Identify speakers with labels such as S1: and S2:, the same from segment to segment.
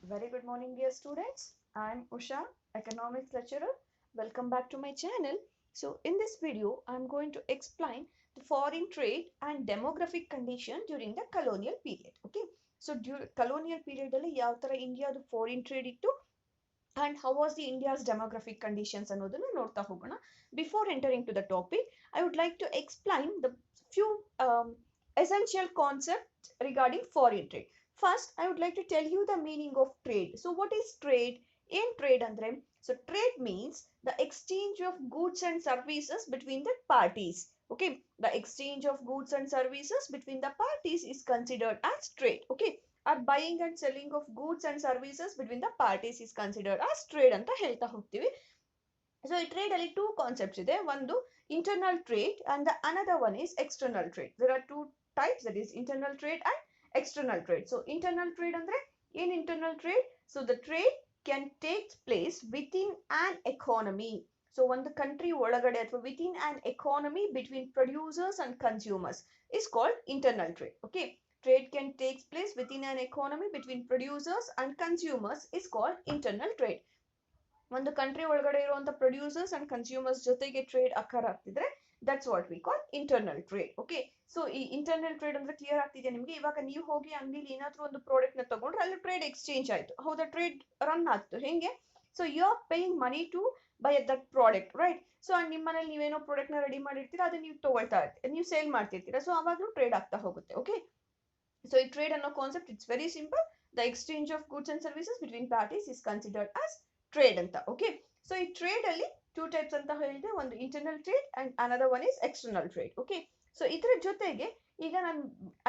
S1: Very good morning, dear students. I'm Usha, economics lecturer. Welcome back to my channel. So in this video, I'm going to explain the foreign trade and demographic condition during the colonial period. Okay. So during colonial period, India the foreign trade ittu and how was the India's demographic conditions ಅನ್ನೋದನ್ನ ನೋಡ್ತಾ ಹೋಗೋಣ. Before entering to the topic, I would like to explain the few essential concepts regarding foreign trade. First, I would like to tell you the meaning of trade. So what is trade? In trade andre, so trade means the exchange of goods and services between the parties. Okay, the exchange of goods and services between the parties is considered as trade. Okay, or buying and selling of goods and services between the parties is considered as trade ಅಂತ ಹೇಳ್ತಾ ಹೋಗ್ತೀವಿ. So ಈ trade ಅಲ್ಲಿ two concepts ಇದೆ. ಒಂದು internal trade and the another one is external trade. There are two types, that is internal trade and external trade. So internal trade ಅಂದ್ರೆ in internal trade, so the trade can take place within an economy. So ಒಂದು country ಒಳಗಡೆ ಅಥವಾ within an economy between producers and consumers is called internal trade. Okay, trade can take place within an economy between producers and consumers is called internal trade. ಒಂದು country ಒಳಗಡೆ ಇರುವಂತ producers and consumers ಜೊತೆಗೆ trade occur ಆಗ್ತಿದ್ರೆ that's what we call internal trade. Okay, so ಈ internal trade ಅಂದ್ರೆ clear ಆಗ್ತಿದೆ ನಿಮ್ಗೆ. ಇವಾಗ ನೀವು ಹೋಗಿ ಅಂಗಡಿಲಿ ಏನಾದ್ರೂ ಒಂದು ಪ್ರಾಡಕ್ಟ್ ನ ತಗೊಂಡ್ರೆ ಅಲ್ಲಿ ಟ್ರೇಡ್ ಎಕ್ಸ್ಚೇಂಜ್ ಆಯ್ತು, ಹೌದಾ, ಟ್ರೇಡ್ ರನ್ ಆಗ್ತು. ಹೆಂಗೆ? So you are paying money to buy that product, right? So ನಿಮ್ಮ ಮನೇಲಿ ನೀವೇನೋ ಪ್ರಾಡಕ್ಟ್ ನ ರೆಡಿ ಮಾಡಿರ್ತೀರಾ, ಅದನ್ನ ನೀವು ತಗೊಳ್ತಾ ಇರ್ತೀರಾ, ನೀವು ಸೇಲ್ ಮಾಡ್ತಿರ್ತೀರಾ, ಸೊ ಅವಾಗ್ಲೂ ಟ್ರೇಡ್ ಆಗ್ತಾ ಹೋಗುತ್ತೆ. ಓಕೆ, ಸೊ ಈ ಟ್ರೇಡ್ ಅನ್ನೋ concept it's very simple. The exchange of goods and services between parties is considered as trade ಅಂತ. ಓಕೆ, ಸೊ ಈ ಟ್ರೇಡ್ ಅಲ್ಲಿ ಟೂ ಟೈಪ್ಸ್ ಅಂತ ಹೇಳಿದೆ, ಒಂದು internal trade and another one is external trade. Okay, so ಇದರ ಜೊತೆಗೆ ಈಗ ನಾನು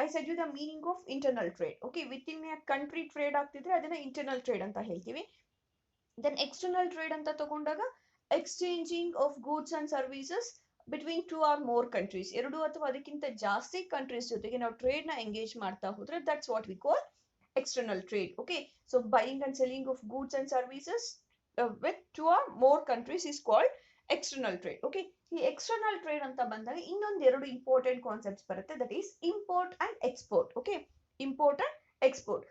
S1: I said you the meaning of internal trade. Okay, within a country trade ಆಗ್ತಿದ್ರೆ ಅದನ್ನ ಇಂಟರ್ನಲ್ ಟ್ರೇಡ್ ಅಂತ ಹೇಳ್ತೀವಿ. ದೆನ್ ಎಕ್ಸ್ಟರ್ನಲ್ ಟ್ರೇಡ್ ಅಂತ ತಗೊಂಡಾಗ exchanging of goods and services between two or more countries, ಎರಡು ಅಥವಾ ಅದಕ್ಕಿಂತ ಜಾಸ್ತಿ ಕಂಟ್ರೀಸ್ ಜೊತೆಗೆ ನಾವು ಟ್ರೇಡ್ ನ ಎಂಗೇಜ್ ಮಾಡ್ತಾ ಹೋದ್ರೆ that's what we call external trade. Okay, so buying and selling of goods and services with two or more countries is called external trade. Okay, ಈ external trade ಅಂತ ಬಂದಾಗ ಇನ್ನೊಂದು ಎರಡು ಇಂಪಾರ್ಟೆಂಟ್ ಕಾನ್ಸೆಪ್ಟ್ಸ್ ಬರುತ್ತೆ, that is import and export. Okay, import and export.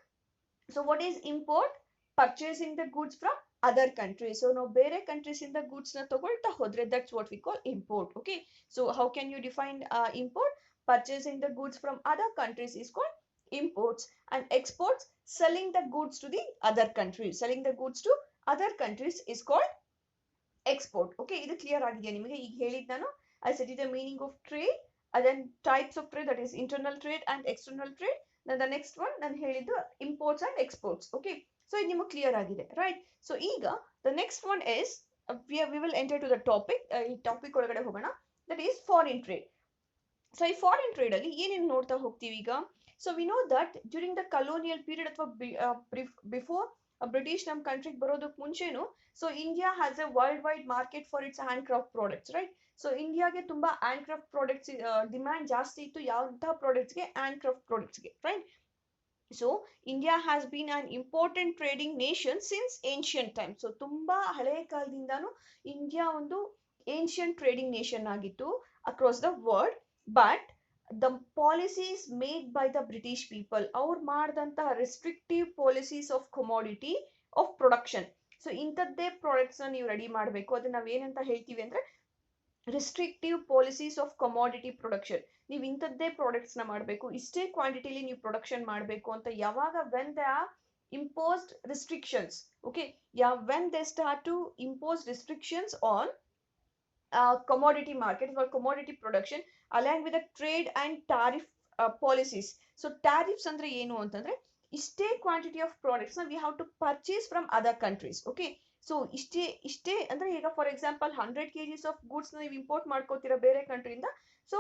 S1: So what is import? Purchasing the goods from other countries. So ನಾವು ಬೇರೆ countries ಇಂದ goods ನ ತಗೊಳ್ತಾ ಹೋದ್ರೆ that's what we call import. Okay, so how can you define import? Purchasing the goods from other countries is called imports, and exports, selling the goods to the other countries. Selling the goods to other countries is called export. Okay, ಇದು clear ಆಗಿದೆ ನಿಮಗೆ? ಈಗ ಹೇಳಿದ್ ನಾನು, I said the meaning of trade and then types of trade, that is internal trade and external trade. Then the next one ನಾನು ಹೇಳಿದ್ದು imports and exports. Okay, so ಇದು ನಿಮಗೆ ಕ್ಲಿಯರ್ ಆಗಿದೆ, ರೈಟ್? ಸೊ ಈಗ the next one is we will enter to the topic. ಈ topic ಒಳಗಡೆ ಹೋಗೋಣ, that is foreign trade. So ಈ ಫಾರಿನ್ ಟ್ರೇಡ್ ಅಲ್ಲಿ ಏನೇನು ನೋಡ್ತಾ ಹೋಗ್ತೀವಿ ಈಗ? So we know that during the colonial period ಅಥವಾ ಬಿಫೋರ್ ಬ್ರಿಟಿಷ್ ನಮ್ಮ ಕಂಟ್ರಿಗೆ ಬರೋದಕ್ಕೆ ಮುಂಚೆನು, so India has a worldwide market for its hand craft products, right? So ಇಂಡಿಯಾಗೆ ತುಂಬಾ ಹ್ಯಾಂಡ್ ಕ್ರಾಫ್ಟ್ ಪ್ರಾಡಕ್ಟ್ಸ್ ಡಿಮ್ಯಾಂಡ್ ಜಾಸ್ತಿ ಇತ್ತು. ಯಾವಂತಹ ಪ್ರಾಡಕ್ಟ್ಸ್ಗೆ? ಹ್ಯಾಂಡ್ ಕ್ರಾಫ್ಟ್ ಪ್ರಾಡಕ್ಟ್ಸ್ಗೆ, right? So India has been an important trading nation since ancient time. So ತುಂಬಾ ಹಳೆ ಕಾಲದಿಂದಾನು ಇಂಡಿಯಾ ಒಂದು ಏನ್ಷಿಯಂಟ್ ಟ್ರೇಡಿಂಗ್ ನೇಷನ್ ಆಗಿತ್ತು across the world. But the policies made by the British people, ಅವ್ರು ಮಾಡಿದಂತಹ restrictive policies of commodity of production. So ಇಂಥದ್ದೇ products ನ ನೀವು ರೆಡಿ ಮಾಡಬೇಕು, ಅದನ್ನ ನಾವೇನಂತ ಹೇಳ್ತೀವಿ ಅಂದ್ರೆ restrictive policies of commodity production. ನೀವು ಇಂಥದ್ದೇ ಪ್ರಾಡಕ್ಟ್ಸ್ ನ ಮಾಡಬೇಕು, ಇಷ್ಟೇ ಕ್ವಾಂಟಿಟಿಲಿ ನೀವು ಪ್ರೊಡಕ್ಷನ್ ಮಾಡಬೇಕು ಅಂತ ಯಾವಾಗ when they are imposed restrictions. Okay, yeah, when they start to impose restrictions on commodity market or commodity production along with the trade and tariff policies. So tariffs andre ಏನು ಅಂತಂದ್ರೆ ಇಷ್ಟೇ ಕ್ವಾಂಟಿಟಿ ಆಫ್ ಪ್ರಾಡಕ್ಟ್ಸ್ ನ we have to purchase from other countries. Okay, so ಇಷ್ಟೇ ಅಂದ್ರೆ ಈಗ for example 100 kgs of goods ನೀವು import ಮಾಡ್ಕೋತೀರಾ ಬೇರೆ ಕಂಟ್ರಿಯಿಂದ. ಸೊ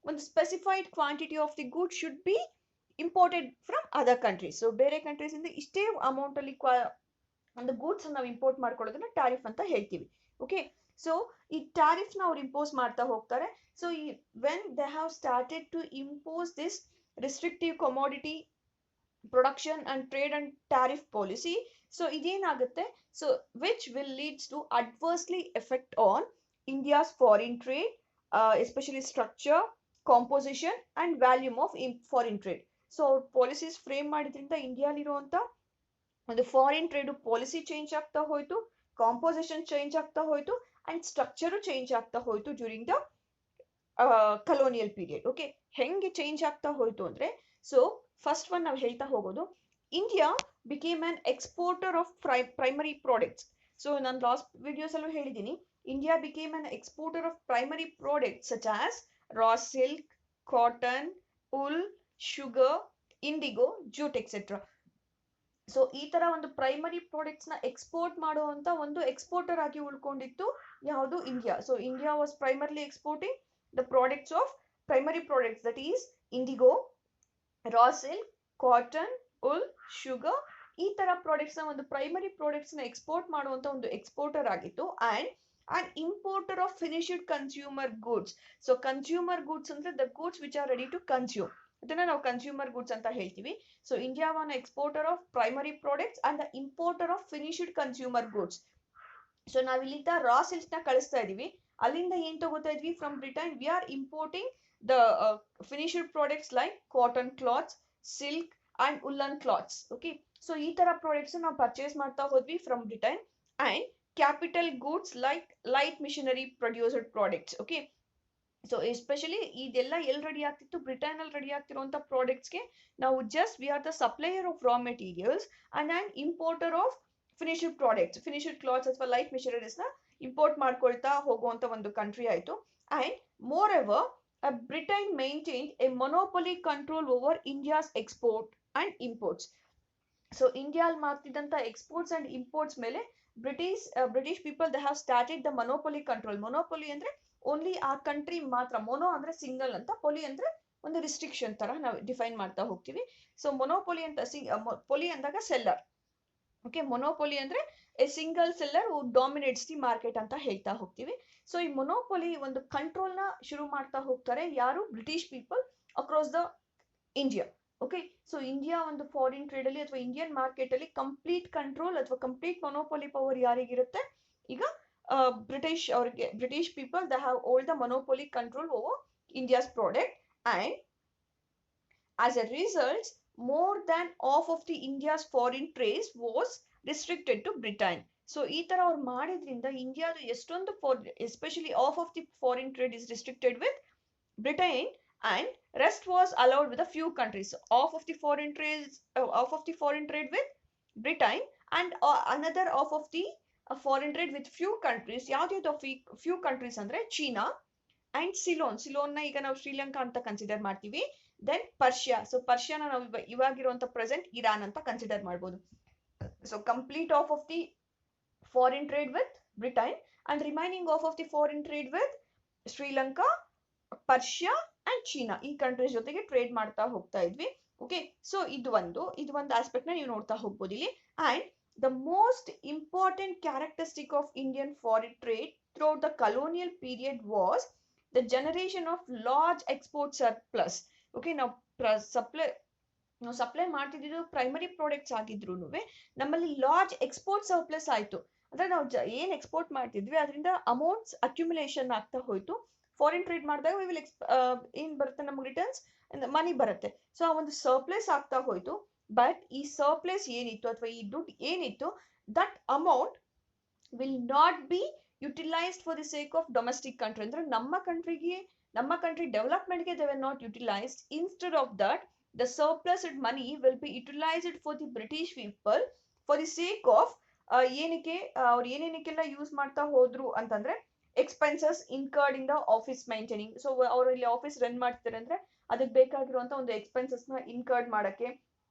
S1: ಒಂದು specified quantity of the good should be imported from other countries. So ಬೇರೆ ಕಂಟ್ರೀಸ್ ಇಂದ ಇಷ್ಟೇ ಅಮೌಂಟ್ ಅಲ್ಲಿ ಒಂದು ಗೂಡ್ಸ್ ನಾವು ಇಂಪೋರ್ಟ್ ಮಾಡ್ಕೊಳ್ಳೋದನ್ನ ಟ್ಯಾರಿಫ್ ಅಂತ ಹೇಳ್ತೀವಿ. ಓಕೆ, ಸೊ ಈ ಟ್ಯಾರಿಫ್ ನ ಅವ್ರು ಇಂಪೋಸ್ ಮಾಡ್ತಾ ಹೋಗ್ತಾರೆ. So when they have started to impose this restrictive commodity production and trade and tariff policy, so ಇದೇನಾಗುತ್ತೆ? So which will leads to adversely effect on India's foreign trade, especially structure, composition and volume of foreign trade. So policies frame ಮಾಡಿದ್ರಿಂದ ಇಂಡಿಯಾಲಿರುವಂತ ಒಂದು foreign trade policy change ಆಗ್ತಾ ಹೋಯ್ತು, composition change ಆಗ್ತಾ ಹೋಯ್ತು and structure change ಆಗ್ತಾ ಹೋಯ್ತು during the colonial period. Okay, ಹೆಂಗೆ ಚೇಂಜ್ ಆಗ್ತಾ ಹೋಯ್ತು ಅಂದ್ರೆ, ಸೊ ಫಸ್ಟ್ ಒನ್ ನಾವು ಹೇಳ್ತಾ ಹೋಗೋದು, India became an exporter of primary products. So ನಾನು ಲಾಸ್ಟ್ ವಿಡಿಯೋಸ್ ಅಲ್ಲೂ ಹೇಳಿದ್ದೀನಿ, India became an exporter of primary products such as raw silk, cotton, ul, sugar, IndiGo, jute etcetera. So ಈ ತರ ಒಂದು ಪ್ರೈಮರಿ ಪ್ರಾಡಕ್ಟ್ಸ್ ನ ಎಕ್ಸ್ಪೋರ್ಟ್ ಮಾಡುವಂತ ಒಂದು ಎಕ್ಸ್ಪೋರ್ಟರ್ ಆಗಿ ಉಳ್ಕೊಂಡಿತ್ತು ಯಾವುದು, India. So India was primarily exporting the products of primary products, that is IndiGo, raw silk, cotton, ul, sugar, ಈ ತರ ಪ್ರಾಡಕ್ಟ್ಸ್ ನ ಒಂದು ಪ್ರೈಮರಿ ಪ್ರಾಡಕ್ಟ್ಸ್ ನ ಎಕ್ಸ್ಪೋರ್ಟ್ ಮಾಡುವಂತ ಒಂದು ಎಕ್ಸ್ಪೋರ್ಟರ್ ಆಗಿತ್ತು. And importer of finished consumer goods. So consumer goods ಅಂದ್ರೆ the goods which are ready to consume, ಅದನ್ನ ನಾವು ಕನ್ಸ್ಯೂಮರ್ ಗೂಡ್ಸ್ ಅಂತ ಹೇಳ್ತೀವಿ. So India one exporter of primary products and the importer of finished consumer goods. So ನಾವ್ ಇಲ್ಲಿಂದ raw silk ನ ಕಳಿಸ್ತಾ ಇದೀವಿ, ಅಲ್ಲಿಂದ ಏನ್ ತಗೋತಾ ಇದ್ವಿ, from Britain we are importing the finished products like cotton cloths, silk and woollen cloths. Okay, so ಈ ತರ ಪ್ರಾಡಕ್ಟ್ಸ್ ನಾವು ಪರ್ಚೇಸ್ ಮಾಡ್ತಾ ಹೋದ್ವಿ from Britain. And capital goods like light machinery produced products. Okay, so especially ಇದೆಲ್ಲ ಎಲ್ಲಿ ready ಆಗ್ತಿತ್ತು, Britain ಅಲ್ಲಿ ready ಆಗ್ತಿರುವಂತ ಪ್ರಾಡಕ್ಟ್ಸ್ಗೆ ನಾವು just we are the supplier of raw materials and importer of finished products, finished clothes ಅಥವಾ light missionaries ನ import ಮಾಡ್ಕೊಳ್ತಾ ಹೋಗುವಂತ ಒಂದು ಕಂಟ್ರಿ ಆಯ್ತು. And more ever Britain maintain A ಮೊನೋಪೊಲಿ control over India's export and imports. So India ಅಲ್ಲಿ ಮಾಡ್ತಿದ್ದಂತ exports and imports ಮೇಲೆ British people they have started the ಮೊನೋಪೊಲಿ control. ಮೊನೋಪೊಲಿ ಅಂದ್ರೆ only ಆ ಕಂಟ್ರಿ ಮಾತ್ರ, ಮೊನೋ ಅಂದ್ರೆ ಸಿಂಗಲ್ ಅಂತ, ಪೊಲಿ ಅಂದ್ರೆ ಒಂದು ರಿಸ್ಟ್ರಿಕ್ಷನ್ ತರ ನಾವು ಡಿಫೈನ್ ಮಾಡ್ತಾ ಹೋಗ್ತೀವಿ. ಸೊ ಮೊನೋಪೊಲಿ ಅಂತ ಪೊಲಿ ಅಂದಾಗ ಸೆಲ್ಲರ್. ಓಕೆ, ಮೊನೋಪೊಲಿ ಅಂದ್ರೆ a single seller who dominates the market ಅಂತ ಹೇಳ್ತಾ ಹೋಗ್ತೀವಿ. ಸೊ ಈ ಮೊನೋಪೊಲಿ ಒಂದು ಕಂಟ್ರೋಲ್ ನ ಶುರು ಮಾಡ್ತಾ ಹೋಗ್ತಾರೆ ಯಾರು, British people across the India. Okay, so India ಒಂದು ಫಾರಿನ್ ಟ್ರೇಡ್ ಅಲ್ಲಿ ಅಥವಾ ಇಂಡಿಯನ್ ಮಾರ್ಕೆಟ್ ಅಲ್ಲಿ ಕಂಪ್ಲೀಟ್ ಕಂಟ್ರೋಲ್ ಅಥವಾ ಕಂಪ್ಲೀಟ್ ಮೊನೋಪೊಲಿ ಪವರ್ ಯಾರಿಗಿರುತ್ತೆ, ಈಗ British people they have old the ಮೊನೋಪೊಲಿ control over India's product. And as a result more than half of the India's foreign trade was restricted to Britain. So ಈ ತರ ಅವ್ರು ಮಾಡಿದ್ರಿಂದ ಇಂಡಿಯಾದ ಎಷ್ಟೊಂದು especially half of the foreign trade is restricted with Britain and rest was allowed with a few countries. Half of the foreign trade with Britain and another half of the foreign trade with few countries. ಯಾವ್ದು few countries ಅಂದ್ರೆ China and Ceylon ನ ಈಗ ನಾವು ಶ್ರೀಲಂಕಾ ಅಂತ consider ಮಾಡ್ತೀವಿ. Then Persia, so ಪರ್ಷಿಯಾನ ನಾವು ಇವಾಗಿರುವಂತ present Iran ಅಂತ consider ಮಾಡ್ಬೋದು. So complete of the foreign trade with Britain and remaining of the foreign trade with Sri Lanka, Persia and China, ಈ ಕಂಟ್ರೀಸ್ ಜೊತೆಗೆ ಟ್ರೇಡ್ ಮಾಡ್ತಾ ಹೋಗ್ತಾ ಇದ್ವಿ. ಓಕೆ, ಸೊ ಇದು ಒಂದು ಆಸ್ಪೆಕ್ಟ್ ನ ನೀವು ನೋಡ್ತಾ ಹೋಗ್ಬೋದು ಇಲ್ಲಿ. And the most important characteristic of Indian foreign trade throughout the colonial period was the generation of large export surplus. Okay, ನಾವು ಸಪ್ಲೈ ಮಾಡ್ತಿದ್ದು ಪ್ರೈಮರಿ ಪ್ರಾಡಕ್ಟ್ಸ್ ಆಗಿದ್ರು ನಮ್ಮಲ್ಲಿ ಲಾರ್ಜ್ ಎಕ್ಸ್ಪೋರ್ಟ್ ಸರ್ಪ್ಲಸ್ ಆಯ್ತು. ಅಂದ್ರೆ ನಾವು ಏನ್ ಎಕ್ಸ್ಪೋರ್ಟ್ ಮಾಡ್ತಿದ್ವಿ ಅದರಿಂದ ಅಮೌಂಟ್ಸ್ ಅಕ್ಯುಮುಲೇಷನ್ ಆಗ್ತಾ ಹೋಯ್ತು. ಫಾರಿನ್ ಟ್ರೇಡ್ ಮಾಡಿದಾಗ ಏನ್ ಬರುತ್ತೆ ನಮ್ಗೆ ರಿಟರ್ನ್ಸ್, ಮನಿ ಬರುತ್ತೆ. ಸೊ ಆ ಒಂದು ಸರ್ಪ್ಲಸ್ ಆಗ್ತಾ ಹೋಯ್ತು. ಬಟ್ ಈ ಸರ್ಪ್ಲಸ್ ಏನಿತ್ತು ಅಥವಾ ಈ ದುಡ್ಡು ಏನಿತ್ತು, that amount will not be utilised for the sake of domestic country. ಅಂದ್ರೆ ನಮ್ಮ ಕಂಟ್ರಿ ಡೆವಲಪ್ಮೆಂಟ್ಗೆ they were not utilised. Instead of that the surplused money will be utilized for the British people for the sake of ಏನಕ್ಕೆ ಅವ್ರು ಏನೇನಕ್ಕೆಲ್ಲ use ಮಾಡ್ತಾ ಹೋದ್ರು ಅಂತಂದ್ರೆ expenses incurred in the office maintaining. So ಅವ್ರು ಇಲ್ಲಿ ಆಫೀಸ್ ರನ್ ಮಾಡ್ತಾರೆ ಅಂದ್ರೆ ಅದಕ್ಕೆ ಬೇಕಾಗಿರುವಂತ ಒಂದು ಎಕ್ಸ್ಪೆನ್ಸಸ್ ನ ಇನ್ಕರ್ಡ್ ಮಾಡಕ್ಕೆ.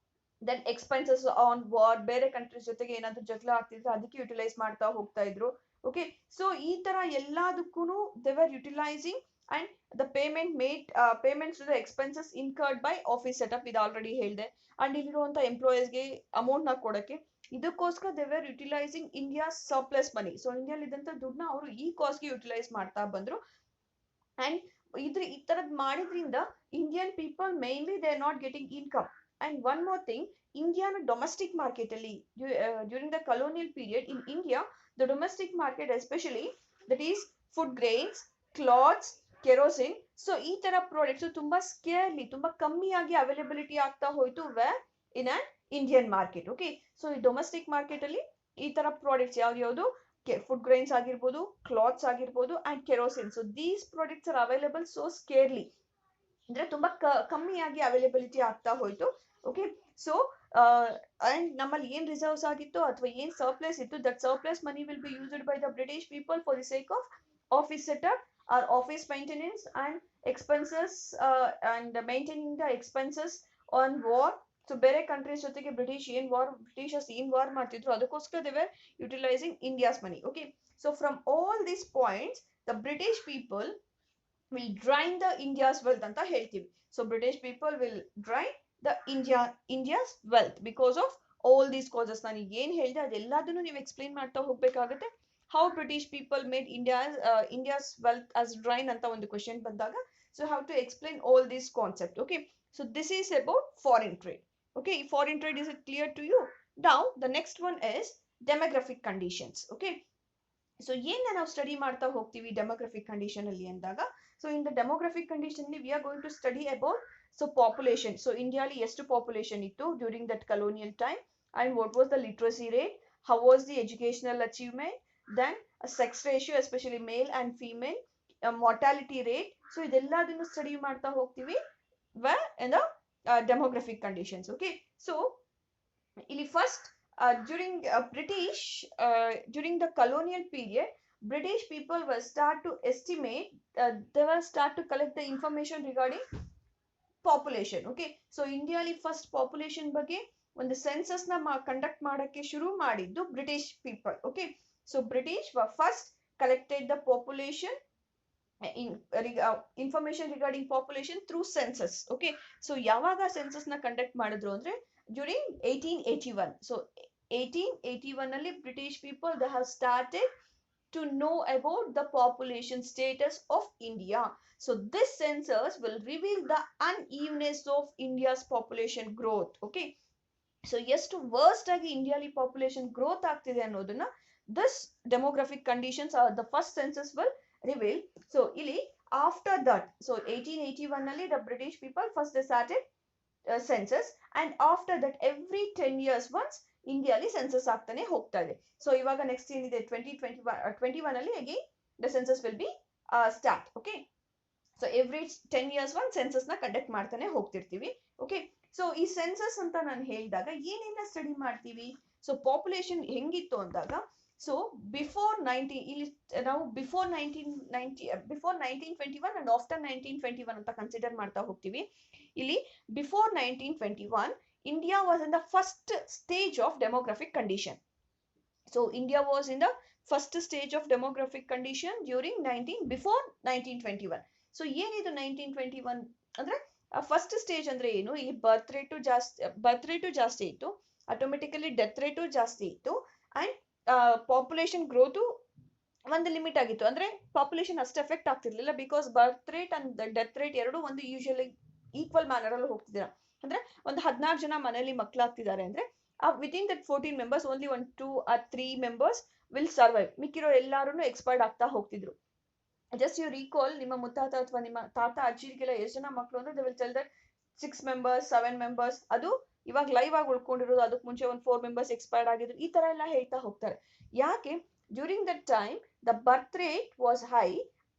S1: ದೆನ್ ಎಕ್ಸ್ಪೆನ್ಸಸ್ ಆನ್ ವಾರ್, ಬೇರೆ ಕಂಟ್ರೀಸ್ ಜೊತೆಗೆ ಏನಾದ್ರು ಜಗಳ ಆಗ್ತಿದ್ರೆ ಅದಕ್ಕೆ ಯುಟಿಲೈಸ್ ಮಾಡ್ತಾ ಹೋಗ್ತಾ ಇದ್ರು. ಓಕೆ, ಸೊ ಈ ತರ ಎಲ್ಲದಕ್ಕೂ they were utilising and the payments to the expenses incurred by office setup, ಇದು ಆಲ್ರೆಡಿ ಹೇಳಿದೆ. ಅಂಡ್ ಇಲ್ಲಿರುವಂತ ಎಂಪ್ಲಾಯೀಸ್ಗೆ ಅಮೌಂಟ್ ನ ಕೊಡಕ್ಕೆ, ಇದಕ್ಕೋಸ್ಕರ they were utilising India surplus money. So ಇಂಡಿಯಾಲಿ ಇದ್ದಂತ ದುಡ್ಡನ್ನ ಅವರು ಈ ಕಾಸ್ಗೆ ಯುಟಿಲೈಸ್ ಮಾಡ್ತಾ ಬಂದ್ರು. ಅಂಡ್ ಈ ತರದ್ ಮಾಡಿದ್ರಿಂದ Indian people mainly they are not getting income. And one more thing, ಇಂಡಿಯಾನ ಡೊಮೆಸ್ಟಿಕ್ ಮಾರ್ಕೆಟ್ ಅಲ್ಲಿ during the colonial period in India, the domestic market especially, that is food grains, cloths, kerosene, so ಈ ತರ products ತುಂಬಾ ಸ್ಕೇರ್ಲಿ, ತುಂಬಾ ಕಮ್ಮಿಯಾಗಿ availability ಆಗ್ತಾ ಹೋಯ್ತು in Indian market. Okay, so ಈ domestic market ಅಲ್ಲಿ ಈ ತರ ಪ್ರಾಡಕ್ಟ್ಸ್ ಯಾವ್ದು ಫುಡ್ ಗ್ರೈನ್ಸ್ ಆಗಿರ್ಬೋದು, ಕ್ಲಾತ್ಸ್ ಆಗಿರ್ಬೋದು and kerosene. So these products are available so scarcely, ಅಂದ್ರೆ ತುಂಬಾ ಕಮ್ಮಿಯಾಗಿ ಅವೈಲೇಬಿಲಿಟಿ ಆಗ್ತಾ ಹೋಯ್ತು. ಓಕೆ, ಸೊ ಅಂಡ್ ನಮ್ಮಲ್ಲಿ ಏನ್ ರಿಸರ್ವ್ಸ್ ಆಗಿತ್ತು ಅಥವಾ ಏನ್ ಸರ್ಪ್ಲಸ್ ಇತ್ತು, that surplus money will be used by the British people for the sake of office setup or office maintenance and expenses and maintaining the expenses on war. So ಬೇರೆ countries ಜೊತೆಗೆ Britishers ಏನ್ war ಮಾಡ್ತಿದ್ರು ಅದಕ್ಕೋಸ್ಕರ they were utilising India's money. Okay, so from all these points the British people will drain the India's wealth ಅಂತ ಹೇಳ್ತೀವಿ. So British people will drain the India's wealth because of all these causes. ನಾನು ಏನ್ ಹೇಳಿದೆ ಅದೆಲ್ಲದನ್ನು ನೀವು explain ಮಾಡ್ತಾ ಹೋಗ್ಬೇಕಾಗುತ್ತೆ. How British people made India's wealth as drain ಅಂತ ಒಂದು ಕ್ವೆಶ್ಚನ್ ಬಂದಾಗ, so how to explain all these concepts. Okay, so this is about foreign trade. Okay, foreign trade, is it clear to you? Now the next one is demographic conditions. Okay, so ಏನ್ ನಾವು study ಮಾಡ್ತಾ ಹೋಗ್ತೀವಿ demographic condition ಅಲ್ಲಿ ಅಂದಾಗ, so in the demographic condition we are going to study about so population. So ಇಂಡಿಯಾಲಿ ಎಷ್ಟು population ಇತ್ತು during that colonial time, and what was the literacy rate, how was the educational achievement, then sex ratio especially male and female, mortality rate. So ಇದೆಲ್ಲದನ್ನು study ಮಾಡ್ತಾ ಹೋಗ್ತೀವಿ in the demographic conditions. Okay, so ಇಲ್ಲಿ first during the colonial period, British people will start to estimate, they will start to collect the information regarding population. Okay, so India ali first population ಬಗ್ಗೆ ಒಂದು census ನ conduct ಮಾಡಕ್ಕೆ ಶುರು ಮಾಡಿದ್ದು British people. Okay, so British first collected the population information regarding population through census. Okay, so ಯಾವಾಗ census ನ conduct ಮಾಡಿದ್ರು ಅಂದ್ರೆ ಡ್ಯೂರಿಂಗ್ 1881. ಸೊ 1881 ಅಲ್ಲಿ British people they have started to know about the population status of India. So this census will reveal the unevenness of India's population growth. Okay, so ಎಷ್ಟು worst ಆಗಿ ಇಂಡಿಯಾಲಿ population growth ಆಗ್ತಿದೆ ಅನ್ನೋದನ್ನ this demographic conditions are the first census will reveal. So ಇಲ್ಲಿ after that, so 1881 ನಲ್ಲಿ the British people first they started census, and after that every 10 years once ಇಂಡಿಯಾಲಿ census ಆಗ್ತಾನೆ ಹೋಗ್ತಾ ಇದೆ. ಸೊ ಇವಾಗ ನೆಕ್ಸ್ಟ್ ಏನಿದೆ 2021 ಅಲ್ಲಿ again the census will be start. Okay, so every 10 years ಒಂದ್ ಸೆನ್ಸಸ್ ನ ಕಂಡಕ್ಟ್ ಮಾಡ್ತಾನೆ ಹೋಗ್ತಿರ್ತೀವಿ. ಓಕೆ, ಸೊ ಈ ಸೆನ್ಸಸ್ ಅಂತ ನಾನು ಹೇಳಿದಾಗ ಏನೆಲ್ಲ ಸ್ಟಡಿ ಮಾಡ್ತೀವಿ, ಸೊ ಪಾಪ್ಯುಲೇಷನ್ ಹೆಂಗಿತ್ತು ಅಂದಾಗ, ಸೊ ಬಿಫೋರ್ 19 ಇಲ್ಲಿ ನಾವು ಬಿಫೋರ್ 1921 ಅಂಡ್ ಆಫ್ಟರ್ 1921 ಅಂತ ಕನ್ಸಿಡರ್ ಮಾಡ್ತಾ ಹೋಗ್ತೀವಿ. ಇಲ್ಲಿ before 1921 India was in the first stage of demographic condition. So India was in the first stage of demographic condition during before 1921. So ಏನಿದು 1921 ಅಂದ್ರೆ ಫಸ್ಟ್ ಸ್ಟೇಜ್ ಅಂದ್ರೆ ಏನು, ಇಲ್ಲಿ ಬರ್ತ್ ರೇಟು ಜಾಸ್ತಿ ಇತ್ತು, ಆಟೋಮೆಟಿಕಲಿ ಡೆತ್ ರೇಟು ಜಾಸ್ತಿ ಇತ್ತು, ಅಂಡ್ ಪಾಪ್ಯುಲೇಷನ್ ಗ್ರೋತು ಒಂದು ಲಿಮಿಟ್ ಆಗಿತ್ತು. ಅಂದ್ರೆ ಪಾಪ್ಯುಲೇಷನ್ ಅಷ್ಟು ಎಫೆಕ್ಟ್ ಆಗ್ತಿರ್ಲಿಲ್ಲ, because birth rate and death rate ಎರಡು ಒಂದು ಯೂಶಲಿ ಈಕ್ವಲ್ ಮ್ಯಾನರ್ ಅಲ್ಲಿ ಹೋಗ್ತಿದ್ದೀರಾ. ಅಂದ್ರೆ ಒಂದು 14 ಜನ ಮನೆಯಲ್ಲಿ ಮಕ್ಕಳಾಗ್ತಿದ್ದಾರೆ ಅಂದ್ರೆ within that 14 members only 1, 2 or 3 members will survive, ಮಿಕ್ಕಿರೋ ಎಲ್ಲಾರು ಎಕ್ಸ್ಪೈರ್ಡ್ ಆಗ್ತಾ ಹೋಗ್ತಿದ್ರು. ಜಸ್ಟ್ ಯು ರೀಕಾಲ್, ನಿಮ್ಮ ಮುತ್ತಾತ ಅಥವಾ ನಿಮ್ಮ ತಾತ ಅಜ್ಜಿಗೆಲ್ಲ ಎಷ್ಟು ಜನ ಮಕ್ಕಳು ಅಂದ್ರೆ they will tell that 6 members 7 members. ಅದು ಇವಾಗ ಲೈವ್ ಆಗಿ ಉಳ್ಕೊಂಡಿರೋದು, ಅದಕ್ಕೆ ಮುಂಚೆ ಒಂದು 4 ಮೆಂಬರ್ಸ್ ಎಕ್ಸ್ಪೈರ್ಡ್ ಆಗಿದ್ರು, ಈ ತರ ಎಲ್ಲ ಹೇಳ್ತಾ ಹೋಗ್ತಾರೆ. ಯಾಕೆ, during that time the birth rate was high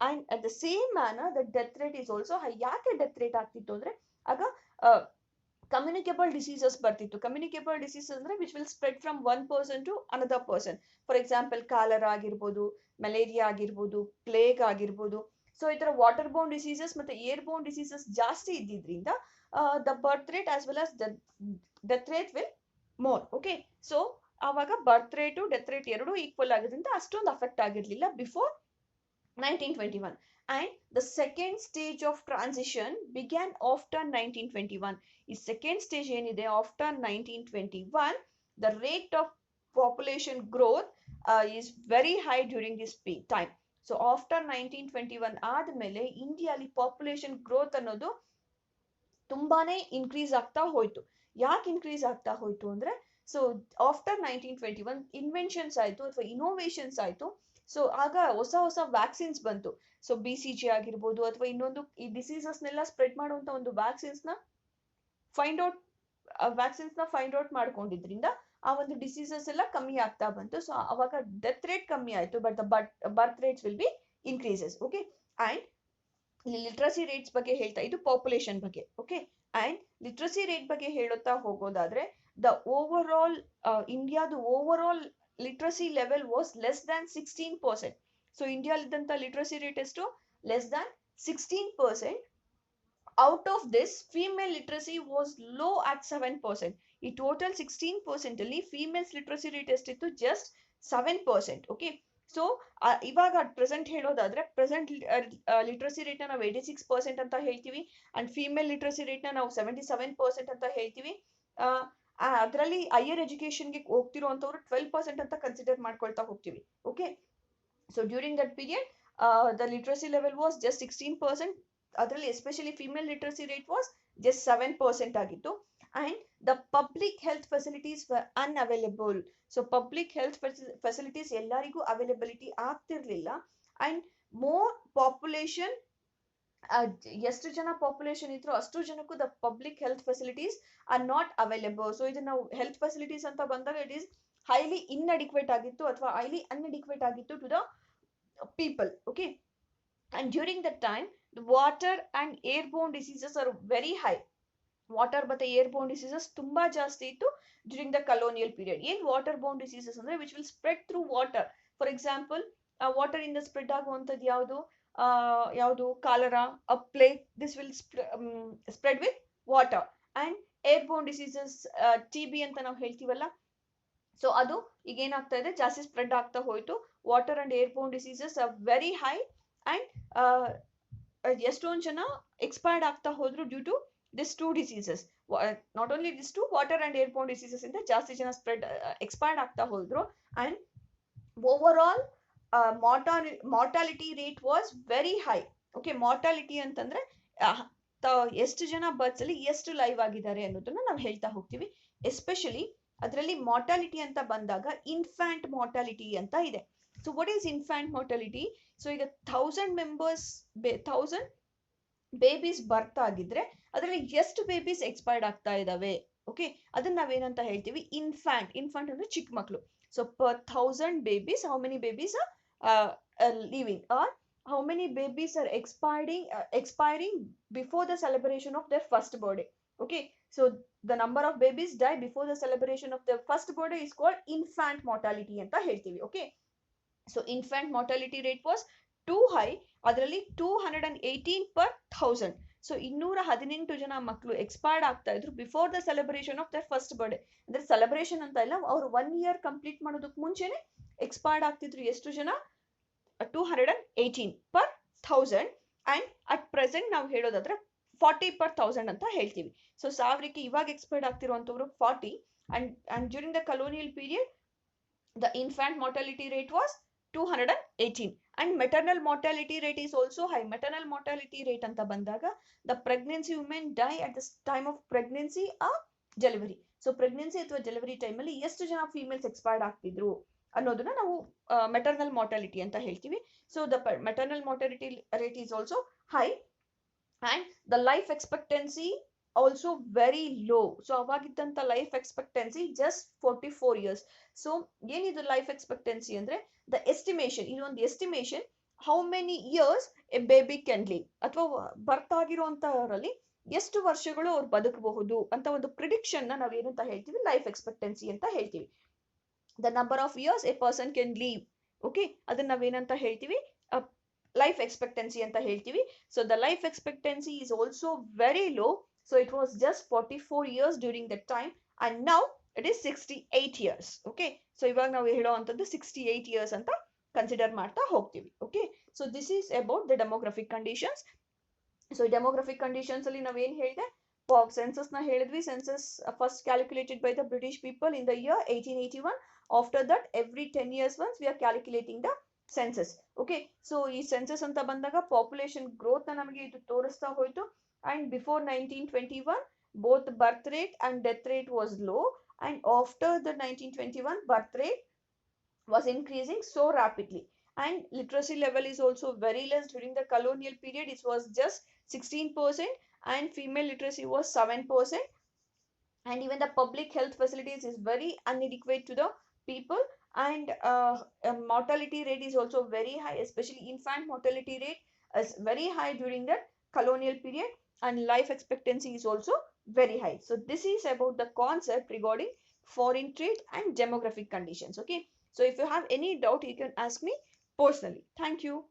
S1: and at the same manner the death rate is also high. ಯಾಕೆ ಡೆತ್ ರೇಟ್ ಆಗ್ತಿತ್ತು ಅಂದ್ರೆ ಆಗ ಕಮ್ಯುನಿಕೇಬಲ್ ಡಿಸೀಸಸ್ ಬರ್ತಿತ್ತು. ಕಮ್ಯುನಿಕೇಬಲ್ ಡಿಸೀಸ್ ಅಂದ್ರೆ which will spread from one person to another person. For example cholera ಆಗಿರ್ಬೋದು, malaria ಆಗಿರ್ಬೋದು, plague ಆಗಿರ್ಬೋದು. So ಈ ತರ ವಾಟರ್ ಬೋರ್ನ್ ಡಿಸೀಸಸ್ ಮತ್ತೆ ಏರ್ ಬೋರ್ನ್ ಡಿಸೀಸಸ್ ಜಾಸ್ತಿ ಇದ್ದಿದ್ರಿಂದ the birth rate as well as death rate will more. Okay, so ಆವಾಗ ಬರ್ತ್ rate death rate ಎರಡು ಈಕ್ವಲ್ ಆಗಿದ್ರಿಂದ ಅಷ್ಟೊಂದು affect ಆಗಿರ್ಲಿಲ್ಲ before 1921. And the second stage of transition began after 1921. ಈ second stage ಏನಿದೆ after 1921, the rate of population growth is very high during this time. So after 1921 ಆದ್ಮೇಲೆ ಇಂಡಿಯಾಲಿ population growth ಅನ್ನೋದು ತುಂಬಾನೇ increase ಆಗ್ತಾ ಹೋಯ್ತು. ಯಾಕೆ ಇನ್ಕ್ರೀಸ್ ಆಗ್ತಾ ಹೋಯ್ತು ಅಂದ್ರೆ, ಸೊ ಆಫ್ಟರ್ 1921 ಇನ್ವೆನ್ಷನ್ಸ್ ಆಯ್ತು ಅಥವಾ ಇನೋವೇಷನ್ಸ್ ಆಯ್ತು. ಸೊ ಆಗ ಹೊಸ ಹೊಸ ವ್ಯಾಕ್ಸಿನ್ಸ್ ಬಂತು. ಸೊ BCG ಆಗಿರ್ಬೋದು ಅಥವಾ ಇನ್ನೊಂದು ಈ ಡಿಸೀಸಸ್ನೆಲ್ಲ ಸ್ಪ್ರೆಡ್ ಮಾಡುವಂತ ಒಂದು ವ್ಯಾಕ್ಸಿನ್ಸ್ ನ ಫೈಂಡ್ ಔಟ್ ವ್ಯಾಕ್ಸಿನ್ಸ್ ನ ಫೈಂಡ್ ಔಟ್ ಮಾಡ್ಕೊಂಡಿದ್ರಿಂದ ಆ ಒಂದು ಡಿಸೀಸಸ್ ಎಲ್ಲ ಕಮ್ಮಿ ಆಗ್ತಾ ಬಂತು. ಸೊ ಅವಾಗ ಡೆತ್ ರೇಟ್ ಕಮ್ಮಿ ಆಯ್ತು, but the birth rates will be increases. Okay, and literacy rates ಬಗ್ಗೆ ಹೇಳ್ತಾ, ಇದು ಪಾಪ್ಯುಲೇಷನ್ ಬಗ್ಗೆ. ಓಕೆ, ಅಂಡ್ ಲಿಟ್ರಸಿ ರೇಟ್ ಬಗ್ಗೆ ಹೇಳುತ್ತಾ ಹೋಗೋದಾದ್ರೆ, ದ ಓವರ್ ಆಲ್ ಇಂಡಿಯಾದ overall literacy level was less than 16%. So ಇಂಡಿಯಾಲಿದ್ದಂತ ಲಿಟ್ರಸಿ ರೇಟ್ ಎಷ್ಟು? Less than 16%. Out of this, female literacy was low at 7%. ಈ ಟೋಟಲ್ 16% ಅಲ್ಲಿ ಫೀಮೇಲ್ಸ್ ಲಿಟ್ರಸಿ ರೇಟ್ ಎಷ್ಟಿತ್ತು? Just 7%. Okay, so ಇವಾಗ ಪ್ರೆಸೆಂಟ್ ಹೇಳೋದಾದ್ರೆ, present literacy rate ನ ನಾವು 86% ಅಂತ ಹೇಳ್ತೀವಿ, ಅಂಡ್ ಫೀಮೇಲ್ ಲಿಟ್ರಸಿ ರೇಟ್ ನ ನಾವು 77% ಅಂತ ಹೇಳ್ತೀವಿ. ಅದರಲ್ಲಿ ಹೈಯರ್ ಎಜುಕೇಶನ್ಗೆ ಹೋಗ್ತಿರುವಂತವ್ರು 12% ಅಂತ ಕನ್ಸಿಡರ್ ಮಾಡ್ಕೊಳ್ತಾ ಹೋಗ್ತೀವಿ. Okay, so during that period the literacy level was just 16%. ಅದರಲ್ಲಿ especially female literacy rate was just 7% ಆಗಿತ್ತು. And the public health facilities var unavailable. So public health facilities ಎಲ್ಲರಿಗೂ ಅವೈಲಬಿಲಿಟಿ ಆಗ್ತಿರ್ಲಿಲ್ಲ. ಅಂಡ್ ಮೋರ್ ಪಾಪ್ಯುಲೇಷನ್, ಎಷ್ಟು ಜನ population ಇದ್ರು ಅಷ್ಟು ಜನಕ್ಕೂ the public health facilities R not available. So ಇದನ್ನ ನಾವು ಹೆಲ್ತ್ ಫೆಸಿಲಿಟೀಸ್ ಅಂತ ಬಂದಾಗ ಇಟ್ ಈಸ್ ಹೈಲಿ ಇನ್ಅಡಿಕ್ವೇಟ್ ಆಗಿತ್ತು ಅಥವಾ ಹೈಲಿ ಅನ್ಅಡಿಕ್ವೇಟ್ ಆಗಿತ್ತು to the people. Okay, and during that time the water and airborne diseases are very high. Water ಮತ್ತೆ airborne diseases ತುಂಬಾ ಜಾಸ್ತಿ ಇತ್ತು ಡ್ಯೂರಿಂಗ್ ದ ಕಲೋನಿಯಲ್ ಪೀರಿಯಡ್. ಏನ್ ವಾಟರ್ ಬೋರ್ನ್ ಡಿಸೀಸಸ್ ಅಂದ್ರೆ which will spread through water. For example, water ಇಂದ spread ಆಗುವಂಥದ್ದು ಯಾವುದು cholera, plague, this will spread with water. And airborne diseases, TB ಅಂತ ನಾವು ಹೇಳ್ತೀವಲ್ಲ, ಸೊ ಅದು ಈಗ ಏನಾಗ್ತಾ ಇದೆ, ಜಾಸ್ತಿ ಸ್ಪ್ರೆಡ್ ಆಗ್ತಾ ಹೋಯ್ತು. Water and airborne diseases are very high. And ಎಷ್ಟೊಂದು ಜನ ಎಕ್ಸ್ಪೈರ್ಡ್ ಆಗ್ತಾ ಹೋದ್ರು due to this two diseases. Not only this to water and airborne diseases ಇಂದ ಜಾಸ್ತಿ ಜನ ಎಕ್ಸ್ಪೈರ್ಡ್ ಆಗ್ತಾ ಹೋದ್ರು. And overall mortality rate was very high. Okay, mortality ಅಂತಂದ್ರೆ ಎಷ್ಟು ಜನ ಬರ್ತ್ಸ್ ಅಲ್ಲಿ ಎಷ್ಟು ಲೈವ್ ಆಗಿದ್ದಾರೆ ಅನ್ನೋದನ್ನ ನಾವು ಹೇಳ್ತಾ ಹೋಗ್ತೀವಿ. ಎಸ್ಪೆಷಲಿ ಅದರಲ್ಲಿ ಮಾರ್ಟಾಲಿಟಿ ಅಂತ ಬಂದಾಗ ಇನ್ಫ್ಯಾಂಟ್ ಮಾರ್ಟಾಲಿಟಿ ಅಂತ ಇದೆ. So what is infant mortality? So ಈಗ 1000 ಬೇಬೀಸ್ ಬರ್ತ್ ಆಗಿದ್ರೆ ಅದರಲ್ಲಿ ಎಷ್ಟು ಬೇಬೀಸ್ ಎಕ್ಸ್ಪೈರ್ಡ್ ಆಗ್ತಾ ಇದಾವೆ? ಓಕೆ, ಅದನ್ನ ನಾವೇನಂತ ಹೇಳ್ತೀವಿ? ಇನ್ಫ್ಯಾಂಟ್. ಇನ್ಫ್ಯಾಂಟ್ ಅಂದ್ರೆ ಚಿಕ್ಕ ಮಕ್ಕಳು. So per 1000 babies, how many babies are living, or how many babies are expiring before the celebration of their first birthday? Okay, so the number of babies die before the celebration of their first birthday is called infant mortality ಅಂತ ಹೇಳ್ತೀವಿ. Okay, so infant mortality rate was too high. ಅದರಲ್ಲಿ 218 per 1000. So 218 ಜನ ಮಕ್ಕಳು expired ಆಗ್ತಾ ಇದ್ರು before the celebration of there first birthday. ಅಂದ್ರೆ celebration ಅಂತ ಇಲ್ಲ, ಅವ್ರು 1 year ಕಂಪ್ಲೀಟ್ ಮಾಡೋದಕ್ಕೆ ಮುಂಚೆನೆ ಎಕ್ಸ್ಪೈರ್ಡ್ ಆಗ್ತಿದ್ರು. ಎಷ್ಟು ಜನ? 218 per 1000. ಅಂಡ್ ಅಟ್ ಪ್ರೆಸೆಂಟ್ ನಾವು ಹೇಳೋದಾದ್ರೆ 40 per 1000 ಅಂತ ಹೇಳ್ತೀವಿ. ಸೊ 1000ಕ್ಕೆ ಇವಾಗ ಎಕ್ಸ್ಪೈರ್ಡ್ ಆಗ್ತಿರುವಂತವ್ರು 40. And during the colonial period the infant mortality rate was 218. and maternal mortality rate is also high. maternal mortality rate anta bandaga the pregnancy women die at the time of pregnancy or delivery. so pregnancy athwa delivery time alli ಎಷ್ಟು ಜನ females expired ಆಗ್ತಿದ್ರು ಅನ್ನೋದನ್ನ ನಾವು maternal mortality ಅಂತ ಹೇಳ್ತೀವಿ. so the maternal mortality rate is also high. and the life expectancy also very low. so ಅವಾಗಿದ್ದಂತ life expectancy just 44 years. So ಏನಿದು life expectancy ಅಂದ್ರೆ the estimation, ಇದೊಂದು estimation how many years a baby can live, ಅಥವಾ birth ಆಗಿರುವಂತವರಲ್ಲಿ ಎಷ್ಟು ವರ್ಷಗಳು ಅವ್ರು ಬದುಕಬಹುದು ಅಂತ ಒಂದು ಪ್ರಿಡಿಕ್ಷನ್ ನ ನಾವ್ ಏನಂತ ಹೇಳ್ತೀವಿ? ಲೈಫ್ ಎಕ್ಸ್ಪೆಕ್ಟೆನ್ಸಿ ಅಂತ ಹೇಳ್ತೀವಿ. The number of years A person can leave. Okay, ಅದನ್ನ ನಾವೇನಂತ ಹೇಳ್ತೀವಿ? ಲೈಫ್ ಎಕ್ಸ್ಪೆಕ್ಟೆನ್ಸಿ ಅಂತ ಹೇಳ್ತೀವಿ. So the life expectancy is also very low. So it was just 44 years during that time, and now it is 68 years. Okay, so ಇವಾಗ ನಾವು ಹೇಳೋವಂಥದ್ದು 68 years ಅಂತ consider ಮಾಡ್ತಾ ಹೋಗ್ತೀವಿ. Okay, so this is about the demographic conditions. so demographic conditions ಅಲ್ಲಿ ನಾವು ಏನ್ ಹೇಳಿದೆ? Census ನ ಹೇಳಿದ್ವಿ. Census first calculated by the British people in the year 1881. after that every 10 years once we are calculating the census. Okay, so ಈ census ಅಂತ ಬಂದಾಗ population growth ನ ನಮಗೆ ಇದು ತೋರಿಸ್ತಾ ಹೋಯ್ತು. and before 1921 both birth rate and death rate was low, and after the 1921 birth rate was increasing so rapidly. and literacy level is also very less. during the colonial period it was just 16%, and female literacy was 7%. and even the public health facilities is very inadequate to the people, and mortality rate is also very high, especially infant mortality rate is very high during the colonial period, and life expectancy is also very high. So this is about the concept regarding foreign trade and demographic conditions. Okay, so if you have any doubt, you can ask me personally. Thank you.